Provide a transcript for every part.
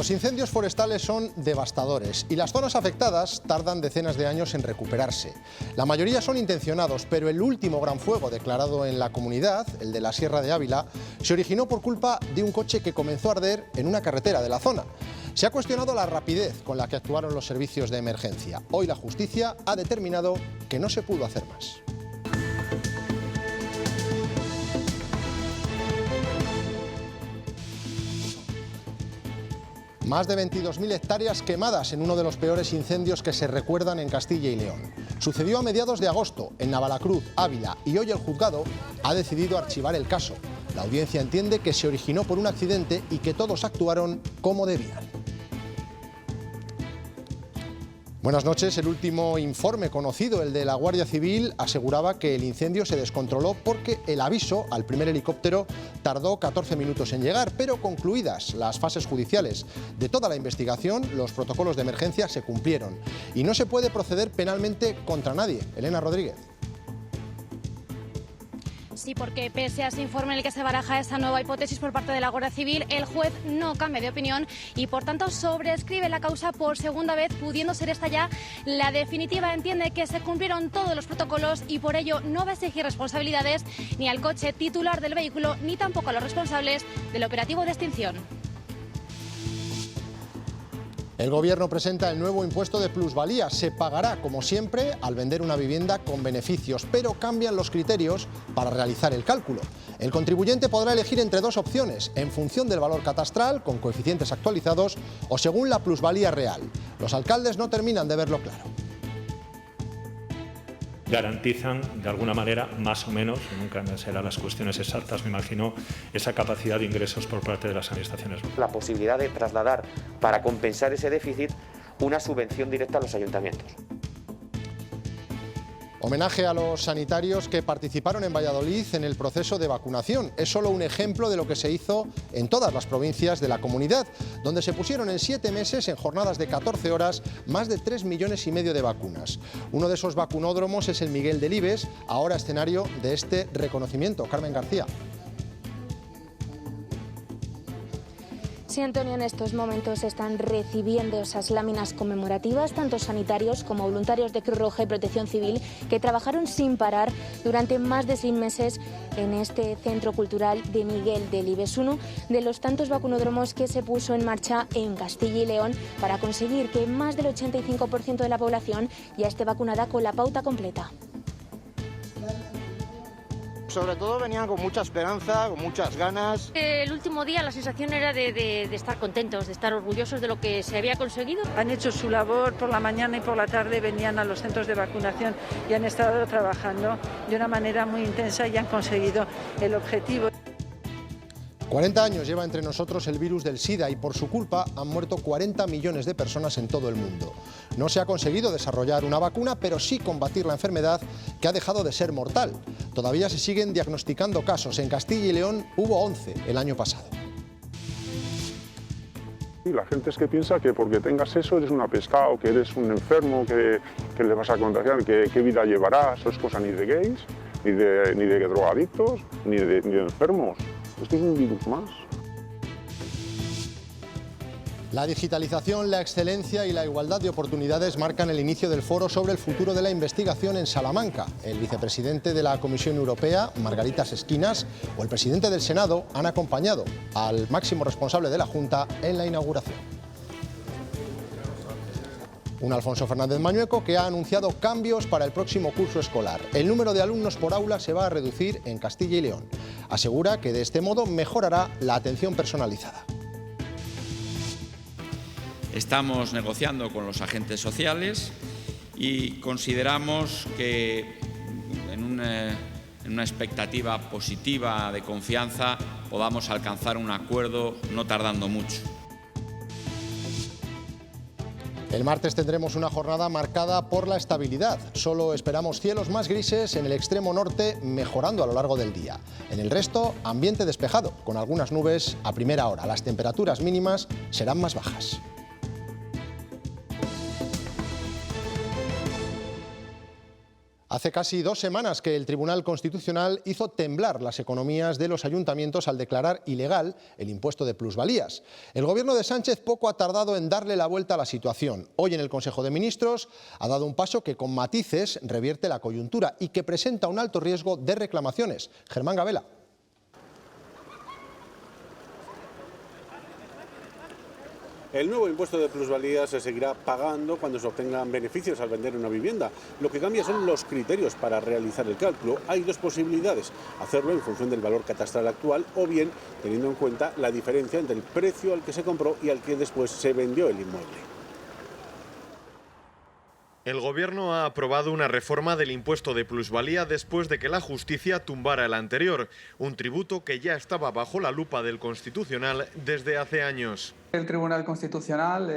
Los incendios forestales son devastadores y las zonas afectadas tardan decenas de años en recuperarse. La mayoría son intencionados, pero el último gran fuego declarado en la comunidad, el de la Sierra de Ávila, se originó por culpa de un coche que comenzó a arder en una carretera de la zona. Se ha cuestionado la rapidez con la que actuaron los servicios de emergencia. Hoy la justicia ha determinado que no se pudo hacer más. Más de 22.000 hectáreas quemadas en uno de los peores incendios que se recuerdan en Castilla y León. Sucedió a mediados de agosto en Navalacruz, Ávila, y hoy el juzgado ha decidido archivar el caso. La audiencia entiende que se originó por un accidente y que todos actuaron como debían. Buenas noches. El último informe conocido, el de la Guardia Civil, aseguraba que el incendio se descontroló porque el aviso al primer helicóptero tardó 14 minutos en llegar, pero concluidas las fases judiciales de toda la investigación, los protocolos de emergencia se cumplieron y no se puede proceder penalmente contra nadie. Elena Rodríguez. Sí, porque pese a ese informe en el que se baraja esa nueva hipótesis por parte de la Guardia Civil, el juez no cambia de opinión y, por tanto, sobrescribe la causa por segunda vez, pudiendo ser esta ya la definitiva. Entiende que se cumplieron todos los protocolos y, por ello, no va a exigir responsabilidades ni al coche titular del vehículo ni tampoco a los responsables del operativo de extinción. El Gobierno presenta el nuevo impuesto de plusvalía. Se pagará, como siempre, al vender una vivienda con beneficios, pero cambian los criterios para realizar el cálculo. El contribuyente podrá elegir entre dos opciones, en función del valor catastral, con coeficientes actualizados, o según la plusvalía real. Los alcaldes no terminan de verlo claro. Garantizan, de alguna manera, más o menos, nunca serán las cuestiones exactas, me imagino, esa capacidad de ingresos por parte de las administraciones. La posibilidad de trasladar, para compensar ese déficit, una subvención directa a los ayuntamientos. Homenaje a los sanitarios que participaron en Valladolid en el proceso de vacunación. Es solo un ejemplo de lo que se hizo en todas las provincias de la comunidad, donde se pusieron en 7 meses, en jornadas de 14 horas, más de 3,5 millones de vacunas. Uno de esos vacunódromos es el Miguel Delibes, ahora escenario de este reconocimiento. Carmen García. Sí, Antonio, en estos momentos están recibiendo esas láminas conmemorativas tanto sanitarios como voluntarios de Cruz Roja y Protección Civil que trabajaron sin parar durante más de 6 meses en este centro cultural de Miguel Delibes, uno de los tantos vacunódromos que se puso en marcha en Castilla y León para conseguir que más del 85% de la población ya esté vacunada con la pauta completa. Sobre todo venían con mucha esperanza, con muchas ganas. El último día la sensación era de estar contentos, de estar orgullosos de lo que se había conseguido. Han hecho su labor por la mañana y por la tarde, venían a los centros de vacunación y han estado trabajando de una manera muy intensa y han conseguido el objetivo. 40 años lleva entre nosotros el virus del SIDA y por su culpa han muerto 40 millones de personas en todo el mundo. No se ha conseguido desarrollar una vacuna, pero sí combatir la enfermedad que ha dejado de ser mortal. Todavía se siguen diagnosticando casos. En Castilla y León hubo 11 el año pasado. Y la gente es que piensa que porque tengas eso eres un apestado, que eres un enfermo, que le vas a contagiar, que qué vida llevarás. Eso es cosa ni de gays, ni de drogadictos, ni de enfermos. Esto es un virus más. La digitalización, la excelencia y la igualdad de oportunidades marcan el inicio del foro sobre el futuro de la investigación en Salamanca. El vicepresidente de la Comisión Europea, Margaritas Esquinas, o el presidente del Senado han acompañado al máximo responsable de la Junta en la inauguración. Un Alfonso Fernández Mañueco que ha anunciado cambios para el próximo curso escolar. El número de alumnos por aula se va a reducir en Castilla y León. Asegura que de este modo mejorará la atención personalizada. Estamos negociando con los agentes sociales y consideramos que en una expectativa positiva de confianza podamos alcanzar un acuerdo no tardando mucho. El martes tendremos una jornada marcada por la estabilidad. Solo esperamos cielos más grises en el extremo norte, mejorando a lo largo del día. En el resto, ambiente despejado, con algunas nubes a primera hora. Las temperaturas mínimas serán más bajas. Hace casi 2 semanas que el Tribunal Constitucional hizo temblar las economías de los ayuntamientos al declarar ilegal el impuesto de plusvalías. El gobierno de Sánchez poco ha tardado en darle la vuelta a la situación. Hoy en el Consejo de Ministros ha dado un paso que con matices revierte la coyuntura y que presenta un alto riesgo de reclamaciones. Germán Gabela. El nuevo impuesto de plusvalía se seguirá pagando cuando se obtengan beneficios al vender una vivienda. Lo que cambia son los criterios para realizar el cálculo. Hay 2 posibilidades: hacerlo en función del valor catastral actual o bien teniendo en cuenta la diferencia entre el precio al que se compró y al que después se vendió el inmueble. El Gobierno ha aprobado una reforma del impuesto de plusvalía después de que la justicia tumbara el anterior, un tributo que ya estaba bajo la lupa del Constitucional desde hace años. El Tribunal Constitucional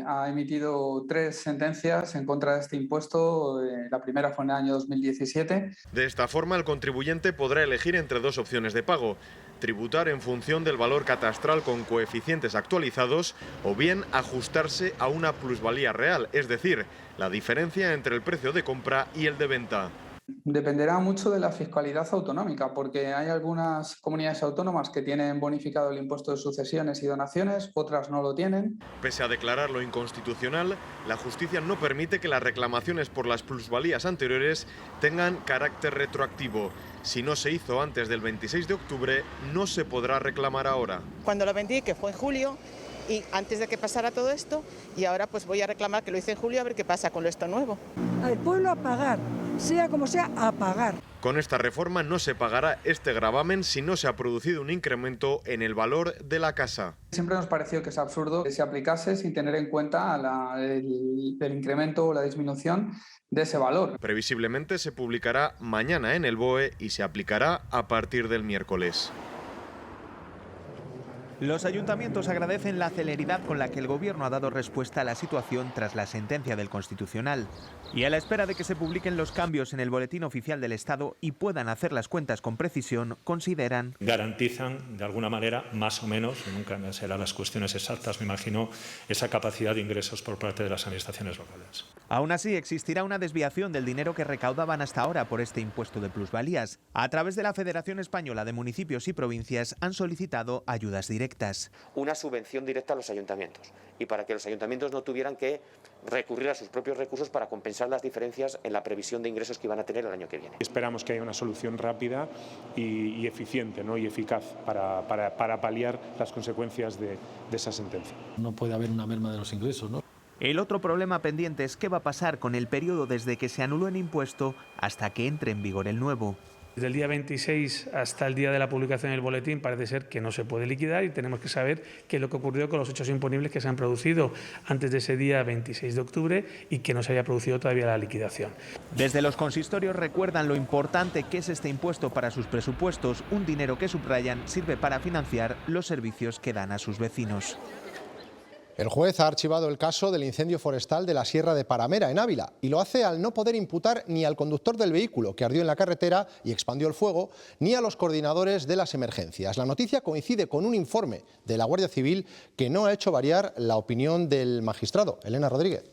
ha emitido 3 sentencias en contra de este impuesto. La primera fue en el año 2017. De esta forma, el contribuyente podrá elegir entre 2 opciones de pago: tributar en función del valor catastral con coeficientes actualizados o bien ajustarse a una plusvalía real, es decir, la diferencia entre el precio de compra y el de venta. Dependerá mucho de la fiscalidad autonómica, porque hay algunas comunidades autónomas que tienen bonificado el impuesto de sucesiones y donaciones, otras no lo tienen. Pese a declararlo inconstitucional, la justicia no permite que las reclamaciones por las plusvalías anteriores tengan carácter retroactivo. Si no se hizo antes del 26 de octubre, no se podrá reclamar ahora. Cuando lo vendí, que fue en julio, y antes de que pasara todo esto, y ahora pues voy a reclamar que lo hice en julio, a ver qué pasa con esto nuevo. Al pueblo a pagar, sea como sea, a pagar. Con esta reforma no se pagará este gravamen si no se ha producido un incremento en el valor de la casa. Siempre nos pareció que es absurdo que se aplicase sin tener en cuenta el incremento o la disminución de ese valor. Previsiblemente se publicará mañana en el BOE y se aplicará a partir del miércoles. Los ayuntamientos agradecen la celeridad con la que el Gobierno ha dado respuesta a la situación tras la sentencia del Constitucional y a la espera de que se publiquen los cambios en el Boletín Oficial del Estado y puedan hacer las cuentas con precisión, consideran. Garantizan, de alguna manera, más o menos, nunca serán las cuestiones exactas, me imagino, esa capacidad de ingresos por parte de las administraciones locales. Aún así, existirá una desviación del dinero que recaudaban hasta ahora por este impuesto de plusvalías. A través de la Federación Española de Municipios y Provincias han solicitado ayudas directas. Una subvención directa a los ayuntamientos, y para que los ayuntamientos no tuvieran que recurrir a sus propios recursos para compensar las diferencias en la previsión de ingresos que iban a tener el año que viene. Esperamos que haya una solución rápida y eficiente, ¿no? Y eficaz para paliar las consecuencias de esa sentencia. No puede haber una merma de los ingresos, ¿no? El otro problema pendiente es qué va a pasar con el periodo desde que se anuló el impuesto hasta que entre en vigor el nuevo. Desde el día 26 hasta el día de la publicación del boletín parece ser que no se puede liquidar y tenemos que saber qué es lo que ocurrió con los hechos imponibles que se han producido antes de ese día 26 de octubre y que no se haya producido todavía la liquidación. Desde los consistorios recuerdan lo importante que es este impuesto para sus presupuestos, un dinero que subrayan sirve para financiar los servicios que dan a sus vecinos. El juez ha archivado el caso del incendio forestal de la Sierra de Paramera, en Ávila, y lo hace al no poder imputar ni al conductor del vehículo que ardió en la carretera y expandió el fuego, ni a los coordinadores de las emergencias. La noticia coincide con un informe de la Guardia Civil que no ha hecho variar la opinión del magistrado. Elena Rodríguez.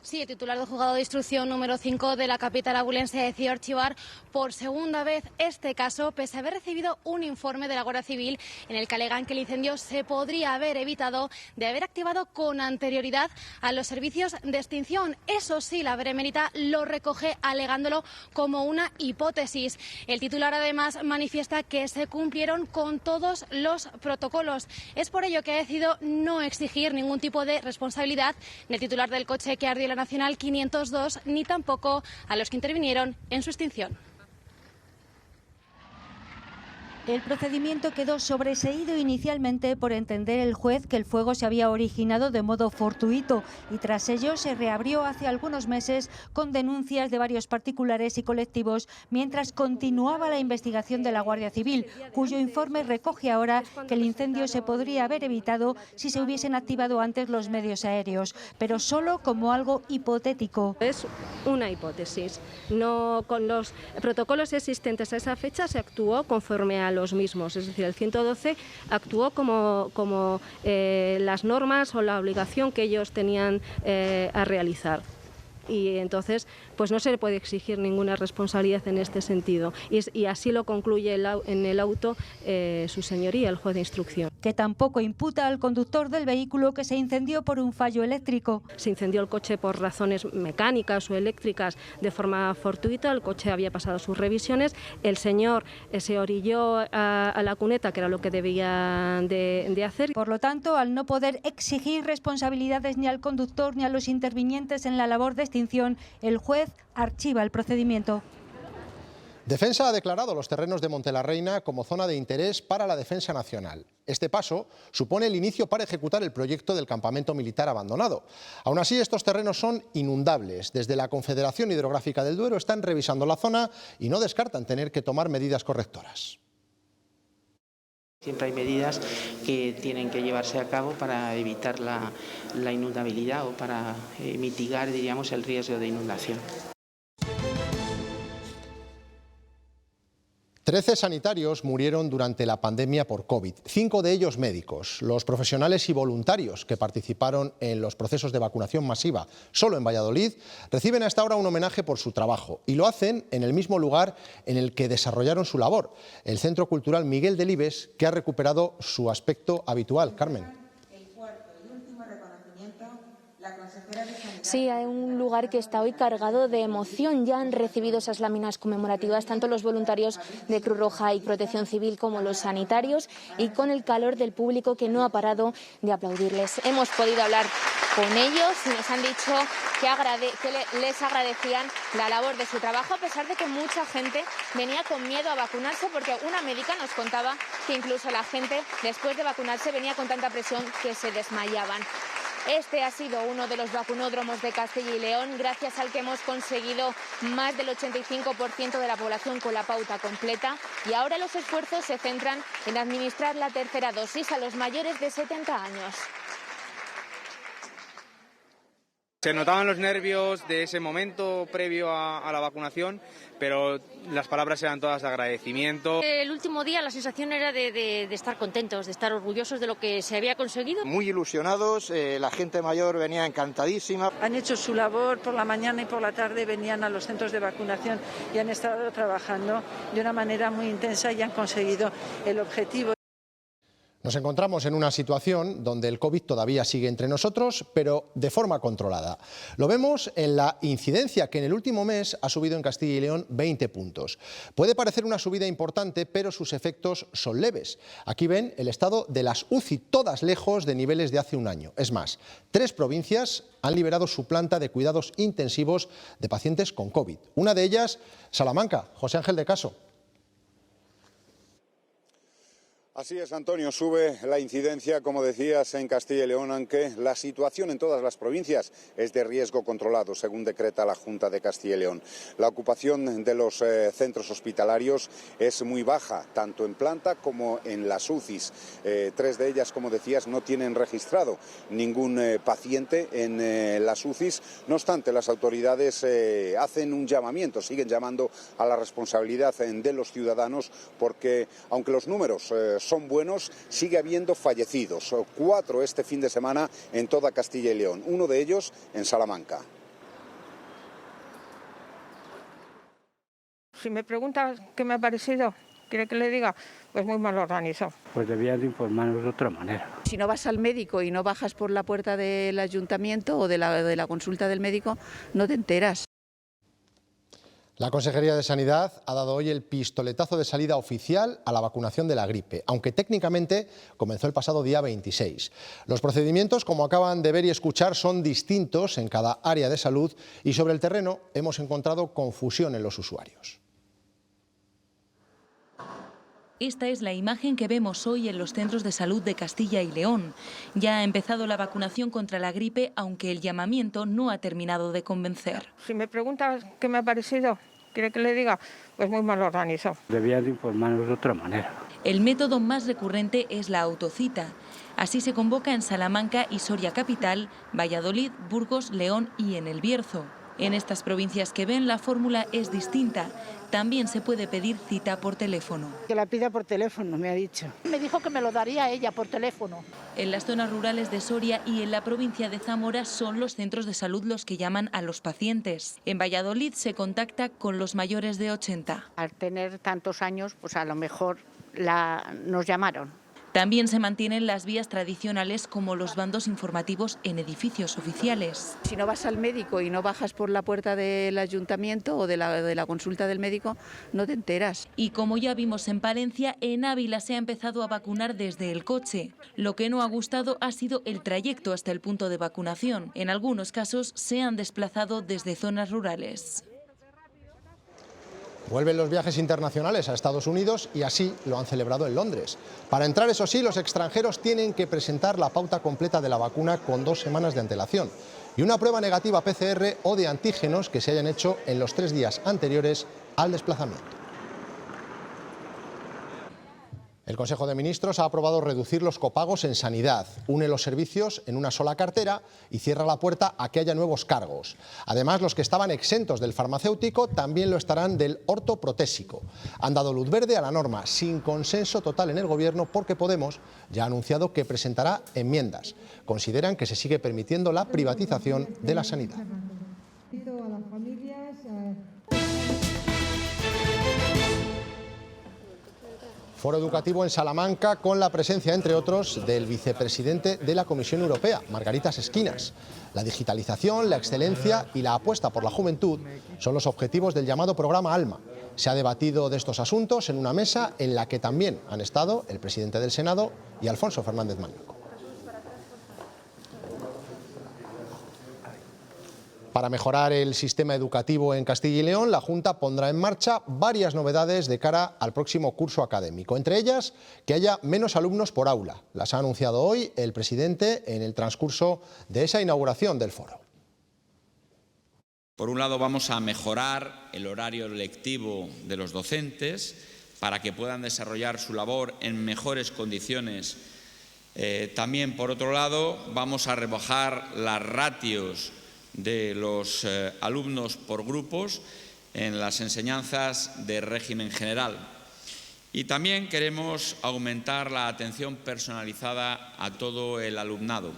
Sí, el titular del juzgado de instrucción número 5 de la capital abulense decidió archivar por segunda vez este caso, pese a haber recibido un informe de la Guardia Civil en el que alegan que el incendio se podría haber evitado de haber activado con anterioridad a los servicios de extinción. Eso sí, la benemérita lo recoge alegándolo como una hipótesis. El titular además manifiesta que se cumplieron con todos los protocolos. Es por ello que ha decidido no exigir ningún tipo de responsabilidad del titular del coche que ardió en la Nacional 502, ni tampoco a los que intervinieron en su extinción. El procedimiento quedó sobreseído inicialmente por entender el juez que el fuego se había originado de modo fortuito y tras ello se reabrió hace algunos meses con denuncias de varios particulares y colectivos mientras continuaba la investigación de la Guardia Civil, cuyo informe recoge ahora que el incendio se podría haber evitado si se hubiesen activado antes los medios aéreos, pero solo como algo hipotético. Es una hipótesis. No, con los protocolos existentes a esa fecha se actuó conforme a los mismos, es decir, el 112 actuó como las normas o la obligación que ellos tenían a realizar. y entonces pues no se le puede exigir ninguna responsabilidad en este sentido. Y así lo concluye en el auto su señoría, el juez de instrucción. Que tampoco imputa al conductor del vehículo que se incendió por un fallo eléctrico. Se incendió el coche por razones mecánicas o eléctricas de forma fortuita, el coche había pasado sus revisiones, el señor se orilló a la cuneta, que era lo que debía de hacer. Por lo tanto, al no poder exigir responsabilidades ni al conductor ni a los intervinientes en la labor de extinción, el juez archiva el procedimiento. Defensa ha declarado los terrenos de Montelarreina como zona de interés para la defensa nacional. Este paso supone el inicio para ejecutar el proyecto del campamento militar abandonado. Aún así, estos terrenos son inundables. Desde la Confederación Hidrográfica del Duero están revisando la zona y no descartan tener que tomar medidas correctoras. Siempre hay medidas que tienen que llevarse a cabo para evitar la inundabilidad o para mitigar, diríamos, el riesgo de inundación. 13 sanitarios murieron durante la pandemia por COVID, 5 de ellos médicos. Los profesionales y voluntarios que participaron en los procesos de vacunación masiva solo en Valladolid reciben hasta ahora un homenaje por su trabajo y lo hacen en el mismo lugar en el que desarrollaron su labor, el Centro Cultural Miguel Delibes, que ha recuperado su aspecto habitual. Carmen. Sí, hay un lugar que está hoy cargado de emoción. Ya han recibido esas láminas conmemorativas tanto los voluntarios de Cruz Roja y Protección Civil como los sanitarios, y con el calor del público que no ha parado de aplaudirles. Hemos podido hablar con ellos y nos han dicho que les agradecían la labor de su trabajo, a pesar de que mucha gente venía con miedo a vacunarse, porque una médica nos contaba que incluso la gente después de vacunarse venía con tanta presión que se desmayaban. Este ha sido uno de los vacunódromos de Castilla y León, gracias al que hemos conseguido más del 85% de la población con la pauta completa, y ahora los esfuerzos se centran en administrar la tercera dosis a los mayores de 70 años. Se notaban los nervios de ese momento previo a la vacunación, pero las palabras eran todas de agradecimiento. El último día la sensación era de estar contentos, de estar orgullosos de lo que se había conseguido. Muy ilusionados, la gente mayor venía encantadísima. Han hecho su labor por la mañana y por la tarde, venían a los centros de vacunación y han estado trabajando de una manera muy intensa y han conseguido el objetivo. Nos encontramos en una situación donde el COVID todavía sigue entre nosotros, pero de forma controlada. Lo vemos en la incidencia, que en el último mes ha subido en Castilla y León 20 puntos. Puede parecer una subida importante, pero sus efectos son leves. Aquí ven el estado de las UCI, todas lejos de niveles de hace un año. Es más, 3 provincias han liberado su planta de cuidados intensivos de pacientes con COVID. Una de ellas, Salamanca. José Ángel de Caso. Así es, Antonio, sube la incidencia, como decías, en Castilla y León, aunque la situación en todas las provincias es de riesgo controlado, según decreta la Junta de Castilla y León. La ocupación de los centros hospitalarios es muy baja, tanto en planta como en las UCIs. 3 de ellas, como decías, no tienen registrado ningún paciente en las UCIs. No obstante, las autoridades hacen un llamamiento, siguen llamando a la responsabilidad de los ciudadanos, porque aunque los números son buenos, sigue habiendo fallecidos, 4 este fin de semana en toda Castilla y León, uno de ellos en Salamanca. Si me preguntas qué me ha parecido, ¿quiere que le diga? Pues muy mal organizado. Pues debían de informarnos de otra manera. Si no vas al médico y no bajas por la puerta del ayuntamiento o de la consulta del médico, no te enteras. La Consejería de Sanidad ha dado hoy el pistoletazo de salida oficial a la vacunación de la gripe, aunque técnicamente comenzó el pasado día 26. Los procedimientos, como acaban de ver y escuchar, son distintos en cada área de salud y sobre el terreno hemos encontrado confusión en los usuarios. Esta es la imagen que vemos hoy en los centros de salud de Castilla y León. Ya ha empezado la vacunación contra la gripe, aunque el llamamiento no ha terminado de convencer. Si me preguntas qué me ha parecido, ¿quiere que le diga? Pues muy mal organizado. Debían de informarnos de otra manera. El método más recurrente es la autocita. Así se convoca en Salamanca y Soria Capital, Valladolid, Burgos, León y en El Bierzo. En estas provincias que ven, la fórmula es distinta. También se puede pedir cita por teléfono. Que la pida por teléfono, me ha dicho. Me dijo que me lo daría ella por teléfono. En las zonas rurales de Soria y en la provincia de Zamora son los centros de salud los que llaman a los pacientes. En Valladolid se contacta con los mayores de 80. Al tener tantos años, pues a lo mejor nos llamaron. También se mantienen las vías tradicionales como los bandos informativos en edificios oficiales. Si no vas al médico y no bajas por la puerta del ayuntamiento o de la consulta del médico, no te enteras. Y como ya vimos en Palencia, en Ávila se ha empezado a vacunar desde el coche. Lo que no ha gustado ha sido el trayecto hasta el punto de vacunación. En algunos casos se han desplazado desde zonas rurales. Vuelven los viajes internacionales a Estados Unidos y así lo han celebrado en Londres. Para entrar, eso sí, los extranjeros tienen que presentar la pauta completa de la vacuna con 2 semanas de antelación y una prueba negativa PCR o de antígenos que se hayan hecho en los 3 días anteriores al desplazamiento. El Consejo de Ministros ha aprobado reducir los copagos en sanidad, une los servicios en una sola cartera y cierra la puerta a que haya nuevos cargos. Además, los que estaban exentos del farmacéutico también lo estarán del ortoprotésico. Han dado luz verde a la norma sin consenso total en el Gobierno porque Podemos ya ha anunciado que presentará enmiendas. Consideran que se sigue permitiendo la privatización de la sanidad. Foro educativo en Salamanca con la presencia, entre otros, del vicepresidente de la Comisión Europea, Margaritas Esquinas. La digitalización, la excelencia y la apuesta por la juventud son los objetivos del llamado programa ALMA. Se ha debatido de estos asuntos en una mesa en la que también han estado el presidente del Senado y Alfonso Fernández Mañueco. Para mejorar el sistema educativo en Castilla y León, la Junta pondrá en marcha varias novedades de cara al próximo curso académico. Entre ellas, que haya menos alumnos por aula. Las ha anunciado hoy el presidente en el transcurso de esa inauguración del foro. Por un lado, vamos a mejorar el horario lectivo de los docentes para que puedan desarrollar su labor en mejores condiciones. También, por otro lado, vamos a rebajar las ratios de los alumnos por grupos en las enseñanzas de régimen general. Y también queremos aumentar la atención personalizada a todo el alumnado.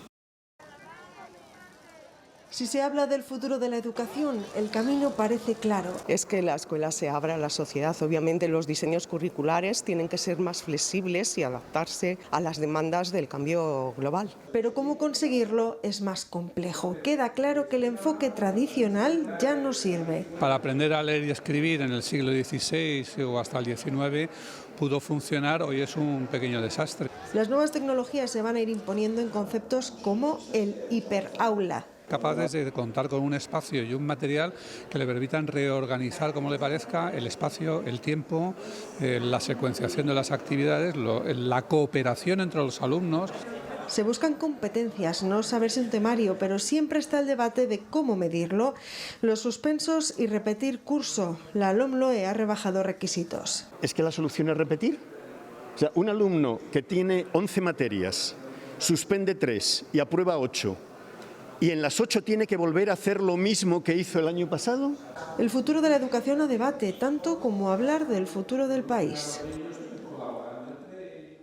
Si se habla del futuro de la educación, el camino parece claro. Es que la escuela se abra a la sociedad. Obviamente los diseños curriculares tienen que ser más flexibles y adaptarse a las demandas del cambio global. Pero cómo conseguirlo es más complejo. Queda claro que el enfoque tradicional ya no sirve. Para aprender a leer y escribir en el siglo XVI o hasta el XIX pudo funcionar, hoy es un pequeño desastre. Las nuevas tecnologías se van a ir imponiendo en conceptos como el hiperaula. Capaces de contar con un espacio y un material que le permitan reorganizar como le parezca el espacio, el tiempo, la secuenciación de las actividades, la cooperación entre los alumnos. Se buscan competencias, no saberse un temario, pero siempre está el debate de cómo medirlo, los suspensos y repetir curso. La LOMLOE ha rebajado requisitos. ¿Es que la solución es repetir? O sea, un alumno que tiene 11 materias, suspende 3 y aprueba 8, ¿y en las 8 tiene que volver a hacer lo mismo que hizo el año pasado? El futuro de la educación a debate, tanto como hablar del futuro del país.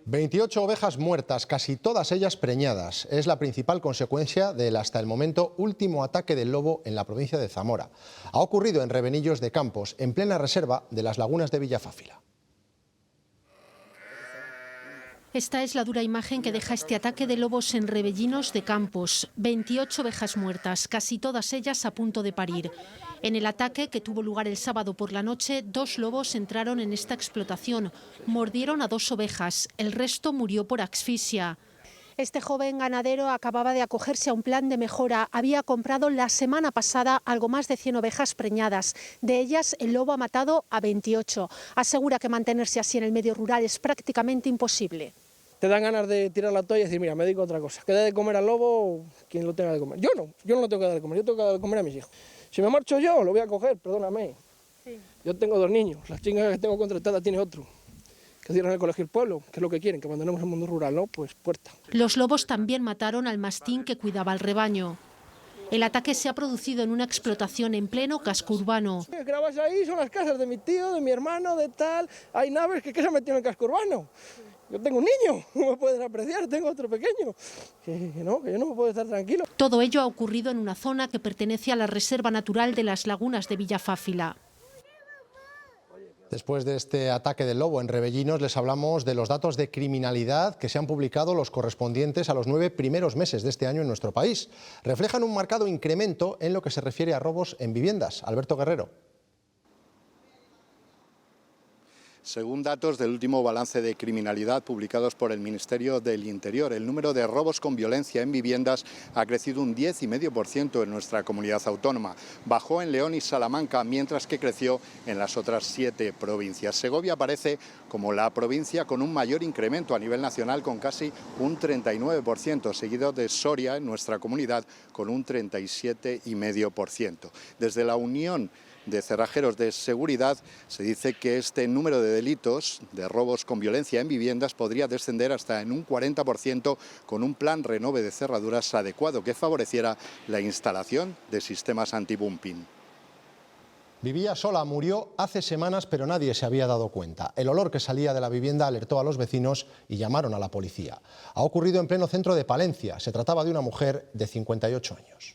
28 ovejas muertas, casi todas ellas preñadas. Es la principal consecuencia del hasta el momento último ataque del lobo en la provincia de Zamora. Ha ocurrido en Rebenillos de Campos, en plena reserva de las lagunas de Villafáfila. Esta es la dura imagen que deja este ataque de lobos en Rebenillos de Campos. 28 ovejas muertas, casi todas ellas a punto de parir. En el ataque, que tuvo lugar el sábado por la noche, 2 lobos entraron en esta explotación. Mordieron a 2 ovejas, el resto murió por asfixia. Este joven ganadero acababa de acogerse a un plan de mejora. Había comprado la semana pasada algo más de 100 ovejas preñadas. De ellas, el lobo ha matado a 28. Asegura que mantenerse así en el medio rural es prácticamente imposible. Te dan ganas de tirar la toalla y decir, mira, me dedico a otra cosa. Que dé de comer al lobo quien lo tenga de comer. Yo no lo tengo que dar de comer, yo tengo que dar de comer a mis hijos. Si me marcho yo, lo voy a coger, perdóname. Sí. Yo tengo 2 niños, las chicas que tengo contratadas tiene otro. Que cierran el colegio El Pueblo, que es lo que quieren, que abandonemos el mundo rural, ¿no? Pues puerta. Los lobos también mataron al mastín que cuidaba el rebaño. El ataque se ha producido en una explotación en pleno casco urbano. Lo que grabas ahí son las casas de mi tío, de mi hermano, de tal. Hay naves que se han metido en el casco urbano. Yo tengo un niño, no me pueden apreciar, tengo otro pequeño. Que yo no me puedo estar tranquilo. Todo ello ha ocurrido en una zona que pertenece a la Reserva Natural de las Lagunas de Villafáfila. Después de este ataque del lobo en Rebellinos, les hablamos de los datos de criminalidad que se han publicado, los correspondientes a los 9 primeros meses de este año en nuestro país. Reflejan un marcado incremento en lo que se refiere a robos en viviendas. Alberto Guerrero. Según datos del último balance de criminalidad publicados por el Ministerio del Interior, el número de robos con violencia en viviendas ha crecido un 10,5% en nuestra comunidad autónoma. Bajó en León y Salamanca, mientras que creció en las otras 7 provincias. Segovia aparece como la provincia con un mayor incremento a nivel nacional, con casi un 39%, seguido de Soria, en nuestra comunidad, con un 37,5%. Desde la Unión de Cerrajeros de Seguridad se dice que este número de delitos de robos con violencia en viviendas podría descender hasta en un 40% con un plan renove de cerraduras adecuado que favoreciera la instalación de sistemas anti-bumping. Vivía sola, murió hace semanas, pero nadie se había dado cuenta. El olor que salía de la vivienda alertó a los vecinos y llamaron a la policía. Ha ocurrido en pleno centro de Palencia. Se trataba de una mujer de 58 años.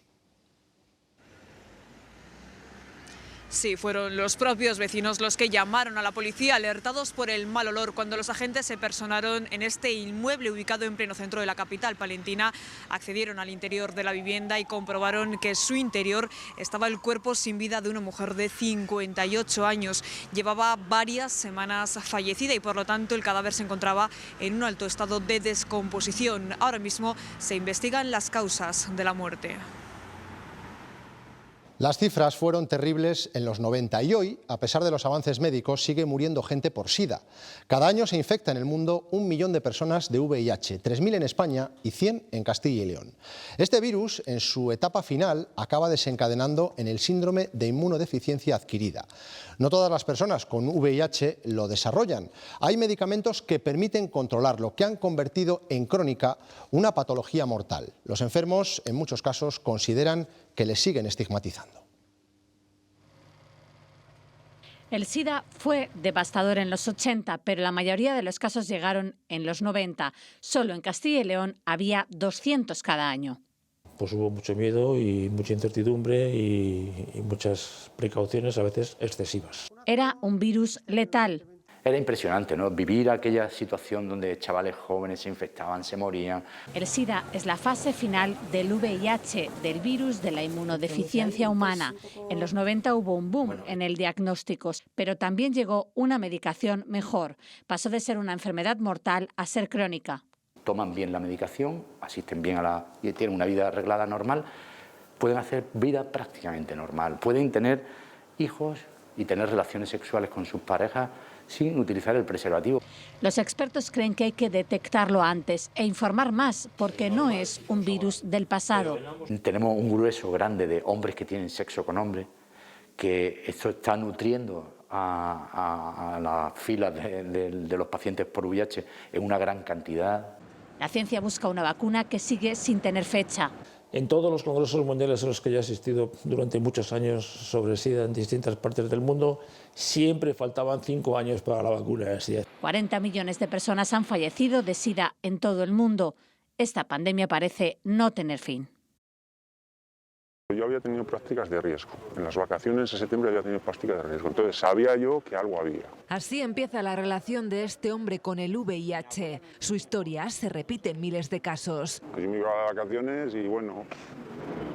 Sí, fueron los propios vecinos los que llamaron a la policía alertados por el mal olor cuando los agentes se personaron en este inmueble ubicado en pleno centro de la capital palentina. Accedieron al interior de la vivienda y comprobaron que en su interior estaba el cuerpo sin vida de una mujer de 58 años. Llevaba varias semanas fallecida y por lo tanto el cadáver se encontraba en un alto estado de descomposición. Ahora mismo se investigan las causas de la muerte. Las cifras fueron terribles en los 90 y hoy, a pesar de los avances médicos, sigue muriendo gente por SIDA. Cada año se infecta en el mundo 1 millón de personas de VIH, 3.000 en España y 100 en Castilla y León. Este virus, en su etapa final, acaba desencadenando en el síndrome de inmunodeficiencia adquirida. No todas las personas con VIH lo desarrollan. Hay medicamentos que permiten controlarlo, que han convertido en crónica una patología mortal. Los enfermos, en muchos casos, consideran que les siguen estigmatizando. El SIDA fue devastador en los 80, pero la mayoría de los casos llegaron en los 90. Solo en Castilla y León había 200 cada año. Pues hubo mucho miedo y mucha incertidumbre y muchas precauciones, a veces excesivas. Era un virus letal. Era impresionante, ¿no? Vivir aquella situación donde chavales jóvenes se infectaban, se morían. El SIDA es la fase final del VIH, del virus de la inmunodeficiencia humana. En los 90 hubo un boom en el diagnóstico, pero también llegó una medicación mejor. Pasó de ser una enfermedad mortal a ser crónica. Toman bien la medicación, asisten bien y tienen una vida arreglada normal, pueden hacer vida prácticamente normal, pueden tener hijos y tener relaciones sexuales con sus parejas sin utilizar el preservativo. Los expertos creen que hay que detectarlo antes e informar más, porque no es un virus del pasado. Tenemos un grueso grande de hombres que tienen sexo con hombres, que esto está nutriendo a las filas de los pacientes por VIH en una gran cantidad. La ciencia busca una vacuna que sigue sin tener fecha. En todos los congresos mundiales a los que yo he asistido durante muchos años sobre SIDA en distintas partes del mundo, siempre faltaban 5 años para la vacuna de SIDA. 40 millones de personas han fallecido de SIDA en todo el mundo. Esta pandemia parece no tener fin. Yo había tenido prácticas de riesgo. En las vacaciones de septiembre había tenido prácticas de riesgo. Entonces sabía yo que algo había. Así empieza la relación de este hombre con el VIH. Su historia se repite en miles de casos. Yo me iba de vacaciones y bueno,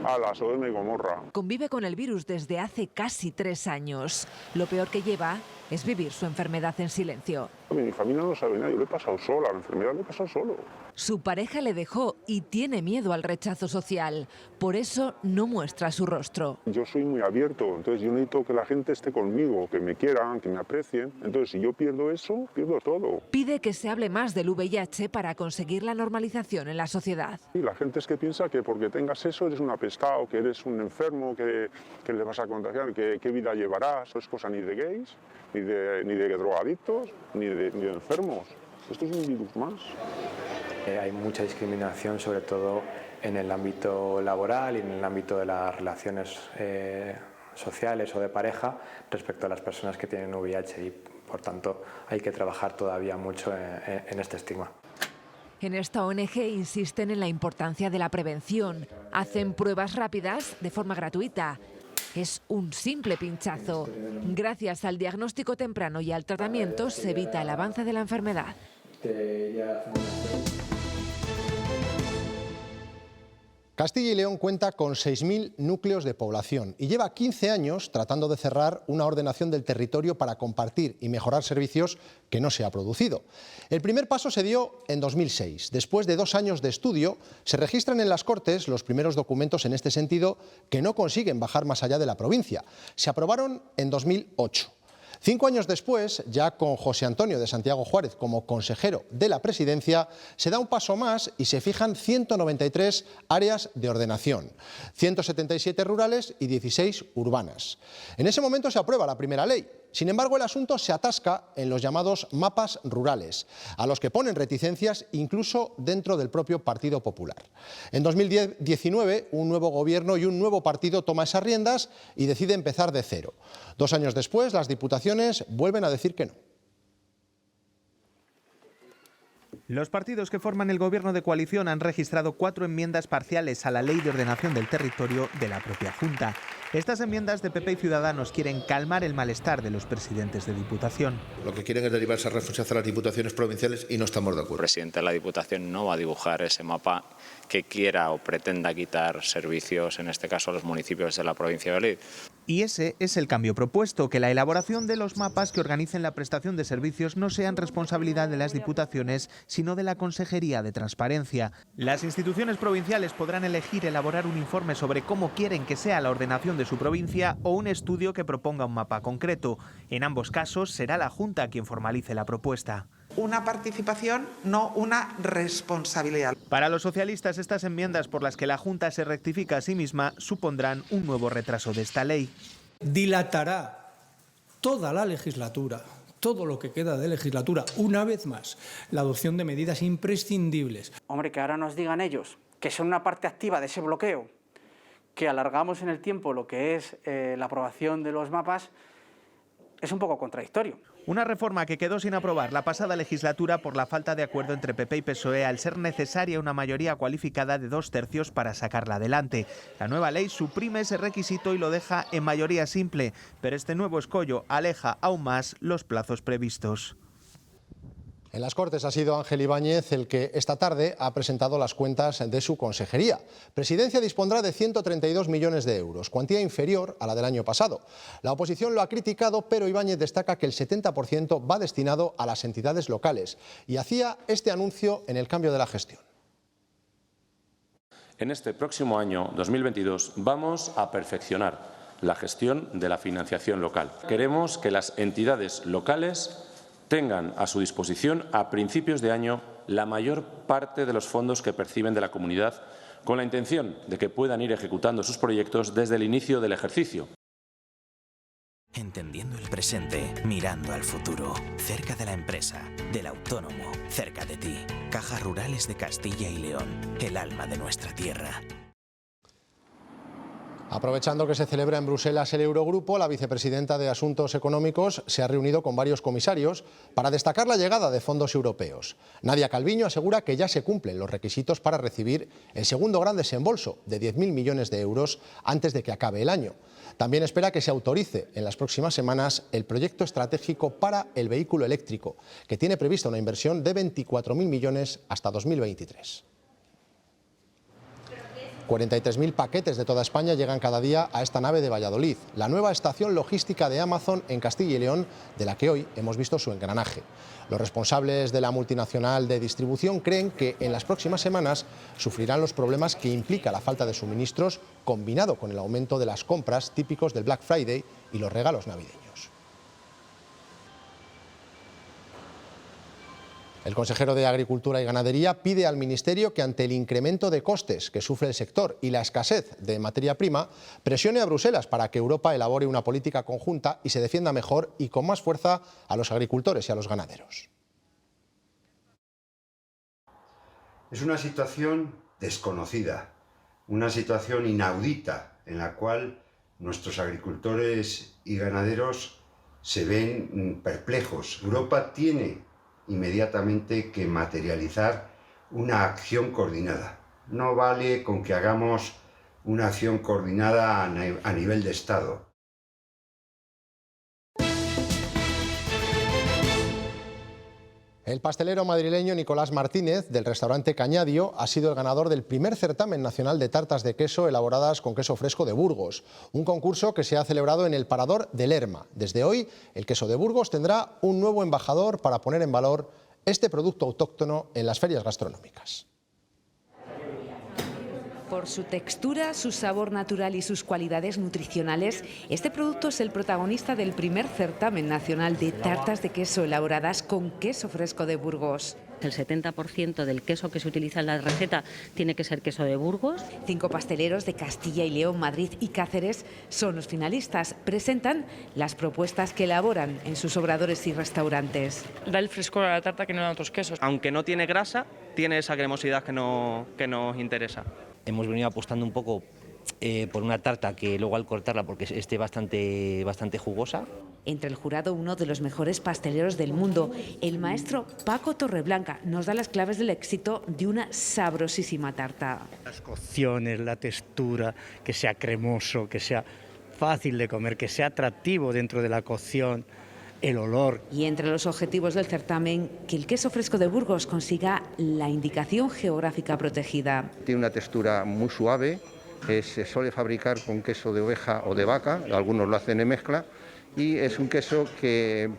a la Sodoma y Gomorra. Convive con el virus desde hace casi 3 años. Lo peor que lleva es vivir su enfermedad en silencio. Mi familia no sabe nada, yo lo he pasado sola, la enfermedad lo he pasado solo. Su pareja le dejó y tiene miedo al rechazo social. Por eso no muestra su rostro. Yo soy muy abierto, entonces yo necesito que la gente esté conmigo, que me quieran, que me aprecien. Entonces si yo pierdo eso, pierdo todo. Pide que se hable más del VIH para conseguir la normalización en la sociedad. Y la gente es que piensa que porque tengas eso eres un apestado, que eres un enfermo, que le vas a contagiar, que qué vida llevarás. Eso es cosa ni de gays, ni de drogadictos, ni de enfermos. Esto es un virus más. Hay mucha discriminación, sobre todo en el ámbito laboral y en el ámbito de las relaciones sociales o de pareja respecto a las personas que tienen VIH y, por tanto, hay que trabajar todavía mucho en este estigma. En esta ONG insisten en la importancia de la prevención. Hacen pruebas rápidas de forma gratuita. Es un simple pinchazo. Gracias al diagnóstico temprano y al tratamiento se evita el avance de la enfermedad. Castilla y León cuenta con 6.000 núcleos de población y lleva 15 años tratando de cerrar una ordenación del territorio para compartir y mejorar servicios que no se ha producido. El primer paso se dio en 2006. Después de 2 años de estudio, se registran en las Cortes los primeros documentos en este sentido que no consiguen bajar más allá de la provincia. Se aprobaron en 2008. 5 años después, ya con José Antonio de Santiago Juárez como consejero de la Presidencia, se da un paso más y se fijan 193 áreas de ordenación, 177 rurales y 16 urbanas. En ese momento se aprueba la primera ley. Sin embargo, el asunto se atasca en los llamados mapas rurales, a los que ponen reticencias incluso dentro del propio Partido Popular. En 2019, un nuevo gobierno y un nuevo partido toma esas riendas y decide empezar de cero. 2 años después, las diputaciones vuelven a decir que no. Los partidos que forman el gobierno de coalición han registrado 4 enmiendas parciales a la Ley de Ordenación del Territorio de la propia Junta. Estas enmiendas de PP y Ciudadanos quieren calmar el malestar de los presidentes de Diputación. Lo que quieren es derivar esa responsabilidad a las diputaciones provinciales y no estamos de acuerdo. El presidente de la Diputación no va a dibujar ese mapa que quiera o pretenda quitar servicios, en este caso a los municipios de la provincia de Valladolid. Y ese es el cambio propuesto, que la elaboración de los mapas que organicen la prestación de servicios no sean responsabilidad de las diputaciones, sino de la Consejería de Transparencia. Las instituciones provinciales podrán elegir elaborar un informe sobre cómo quieren que sea la ordenación de su provincia o un estudio que proponga un mapa concreto. En ambos casos será la Junta quien formalice la propuesta. Una participación, no una responsabilidad. Para los socialistas, estas enmiendas por las que la Junta se rectifica a sí misma supondrán un nuevo retraso de esta ley. Dilatará toda la legislatura, todo lo que queda de legislatura, una vez más, la adopción de medidas imprescindibles. Hombre, que ahora nos digan ellos que son una parte activa de ese bloqueo, que alargamos en el tiempo lo que es la aprobación de los mapas, es un poco contradictorio. Una reforma que quedó sin aprobar la pasada legislatura por la falta de acuerdo entre PP y PSOE al ser necesaria una mayoría cualificada de 2/3 para sacarla adelante. La nueva ley suprime ese requisito y lo deja en mayoría simple, pero este nuevo escollo aleja aún más los plazos previstos. En las Cortes ha sido Ángel Ibáñez el que esta tarde ha presentado las cuentas de su consejería. Presidencia dispondrá de 132 millones de euros, cuantía inferior a la del año pasado. La oposición lo ha criticado, pero Ibáñez destaca que el 70% va destinado a las entidades locales y hacía este anuncio en el cambio de la gestión. En este próximo año 2022 vamos a perfeccionar la gestión de la financiación local. Queremos que las entidades locales tengan a su disposición a principios de año la mayor parte de los fondos que perciben de la comunidad, con la intención de que puedan ir ejecutando sus proyectos desde el inicio del ejercicio. Entendiendo el presente, mirando al futuro, cerca de la empresa, del autónomo, cerca de ti. Cajas Rurales de Castilla y León, el alma de nuestra tierra. Aprovechando que se celebra en Bruselas el Eurogrupo, la vicepresidenta de Asuntos Económicos se ha reunido con varios comisarios para destacar la llegada de fondos europeos. Nadia Calviño asegura que ya se cumplen los requisitos para recibir el segundo gran desembolso de 10.000 millones de euros antes de que acabe el año. También espera que se autorice en las próximas semanas el proyecto estratégico para el vehículo eléctrico, que tiene prevista una inversión de 24.000 millones hasta 2023. 43.000 paquetes de toda España llegan cada día a esta nave de Valladolid, la nueva estación logística de Amazon en Castilla y León, de la que hoy hemos visto su engranaje. Los responsables de la multinacional de distribución creen que en las próximas semanas sufrirán los problemas que implica la falta de suministros, combinado con el aumento de las compras típicos del Black Friday y los regalos navideños. El consejero de Agricultura y Ganadería pide al Ministerio que, ante el incremento de costes que sufre el sector y la escasez de materia prima, presione a Bruselas para que Europa elabore una política conjunta y se defienda mejor y con más fuerza a los agricultores y a los ganaderos. Es una situación desconocida, una situación inaudita en la cual nuestros agricultores y ganaderos se ven perplejos. Europa tiene inmediatamente que materializar una acción coordinada. No vale con que hagamos una acción coordinada a nivel de Estado. El pastelero madrileño Nicolás Martínez, del restaurante Cañadio, ha sido el ganador del primer certamen nacional de tartas de queso elaboradas con queso fresco de Burgos, un concurso que se ha celebrado en el Parador de Lerma. Desde hoy, el queso de Burgos tendrá un nuevo embajador para poner en valor este producto autóctono en las ferias gastronómicas. Por su textura, su sabor natural y sus cualidades nutricionales, este producto es el protagonista del primer certamen nacional de tartas de queso elaboradas con queso fresco de Burgos. El 70% del queso que se utiliza en la receta tiene que ser queso de Burgos. 5 pasteleros de Castilla y León, Madrid y Cáceres son los finalistas. Presentan las propuestas que elaboran en sus obradores y restaurantes. Da el frescor a la tarta que no dan otros quesos. Aunque no tiene grasa, tiene esa cremosidad que nos interesa. Hemos venido apostando un poco por una tarta que luego al cortarla porque esté bastante jugosa. Entre el jurado, uno de los mejores pasteleros del mundo, el maestro Paco Torreblanca, nos da las claves del éxito de una sabrosísima tarta. Las cocciones, la textura, que sea cremoso, que sea fácil de comer, que sea atractivo dentro de la cocción, el olor. Y entre los objetivos del certamen, que el queso fresco de Burgos consiga la indicación geográfica protegida. Tiene una textura muy suave, se suele fabricar con queso de oveja o de vaca, algunos lo hacen en mezcla, y es un queso que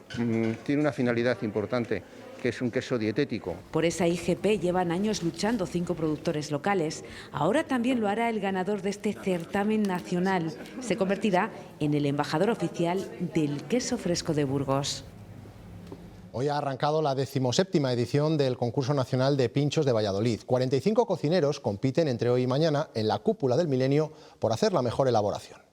tiene una finalidad importante, que es un queso dietético. Por esa IGP llevan años luchando 5 productores locales. Ahora también lo hará el ganador de este certamen nacional. Se convertirá en el embajador oficial del queso fresco de Burgos. Hoy ha arrancado la 17ª edición del Concurso Nacional de Pinchos de Valladolid. 45 cocineros compiten entre hoy y mañana en la cúpula del milenio por hacer la mejor elaboración.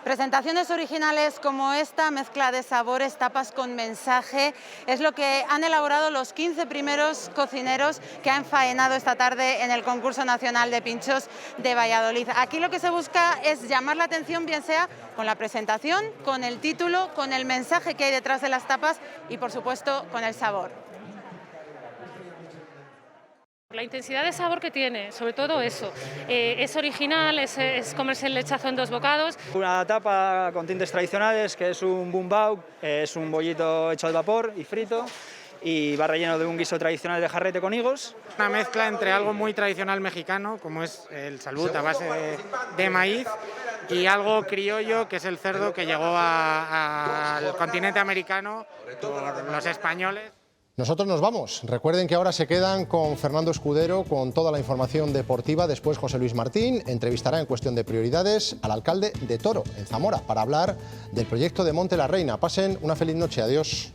Presentaciones originales como esta, mezcla de sabores, tapas con mensaje, es lo que han elaborado los 15 primeros cocineros que han faenado esta tarde en el Concurso Nacional de Pinchos de Valladolid. Aquí lo que se busca es llamar la atención, bien sea con la presentación, con el título, con el mensaje que hay detrás de las tapas y, por supuesto, con el sabor. La intensidad de sabor que tiene, sobre todo eso, es original, es comerse el lechazo en 2 bocados. Una tapa con tintes tradicionales, que es un bumbau, es un bollito hecho al vapor y frito, y va relleno de un guiso tradicional de jarrete con higos. Una mezcla entre algo muy tradicional mexicano, como es el salbut a base de maíz, y algo criollo, que es el cerdo que llegó al continente americano por los españoles. Nosotros nos vamos. Recuerden que ahora se quedan con Fernando Escudero con toda la información deportiva. Después José Luis Martín entrevistará en Cuestión de Prioridades al alcalde de Toro, en Zamora, para hablar del proyecto de Monte la Reina. Pasen una feliz noche. Adiós.